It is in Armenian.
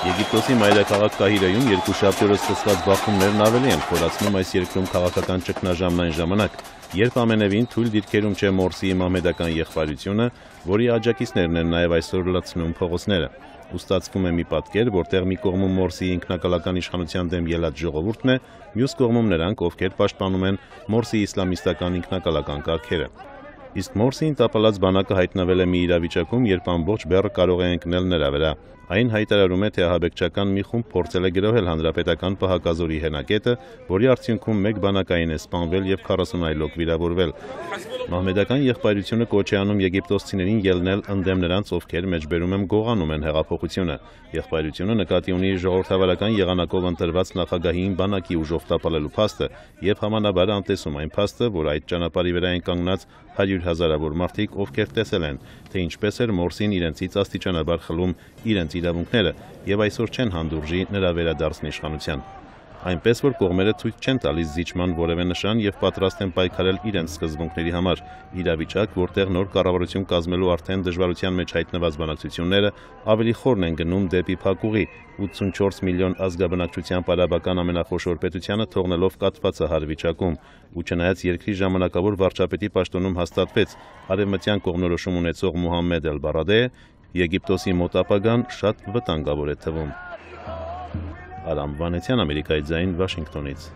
Եգիպտոսի մայրաքաղաք Կահիրեում երկուշաբթի օրը սկսված բախումներն ավելի են խորացնում այս երկրում քաղաքական ճգնաժամն այն ժամանակ, երբ ամենևին թույլ դիրքերում չէ Մորսիի մահմեդական եղբայրությունը, որի աջակիցներն են նաև այսօր լցնում փողոցները։ Ստացվում է մի պատկեր, որտեղ մի կողմում Մորսիի ինքնակալական իշխանության դեմ ելած ժողովուրդն է, մյուս կողմում նրանք, ովքեր պաշտպանում են Մորսիի իսլամիստական ինքնակալական կարգերը։ Իսկ Մորսիին տապալած բանակը հայտնվել է մի իրավիճակում, երբ ամբողջ բեռը կարող է ընկնել նրա վրա։ Այն հայտարարում է, թե ահաբեկչական մի խումբ փորձել է գրոհել հանրապետական պահակազորի հենակետը, որի արդյունքում մեկ բանակային է սպանվել եւ 40 այլոք վիրավորվել։ Մահմեդական եղբայրությունը կոչ է անում եգիպտոսցիներին ելնել ընդդեմ նրանց, ովքեր մեջբերում են գողանում են հեղափոխությունը։ Եղբայրությունը նկատի ունի ժողովրդավարական եղանակով ընտրված նախագահին բանակի ուժով տապալելու փաստը եւ համանաբար անտեսում այն փաստը, որ այդ ճանապարհի վրա են կանգնած 100,000-ավոր մարդիկ, ովքեր տեսել են, թե ինչպես էր Մորսին իրենցից աստիճանաբար խլում իրենց իրավունքները եւ այսօր չեն հանդուրժի նրա վերադարձն իշխանության։ Այնպես որ կողմերը ցույց չեն տալիս զիջման որևէ նշան եւ պատրաստ են պայքարել իրենց սկզբունքների համար։ Իրավիճակ, որտեղ նոր կառավարություն կազմելու արդեն դժվարության մեջ հայտնված բանակցությունները ավելի խորն են գնում դեպի փակուղի, 84 միլիոն ազգաբնակչության պարաբական ամենախոշոր պետությանը թողնելով կաթվածահար վիճակում, ու չնայած երկրի ժամանակավոր վարչապետի պաշտոնում հաստատվեց արևմտյան կողմնորոշում ունեցող Մուհամմեդ Էլ-Բարադեը, Եգիպտոսի մոտ ապագան շատ վտանգավոր է թվում։ Արամ Վանեցյան, Ամերիկայի ձայն, Վաշինգտոնից։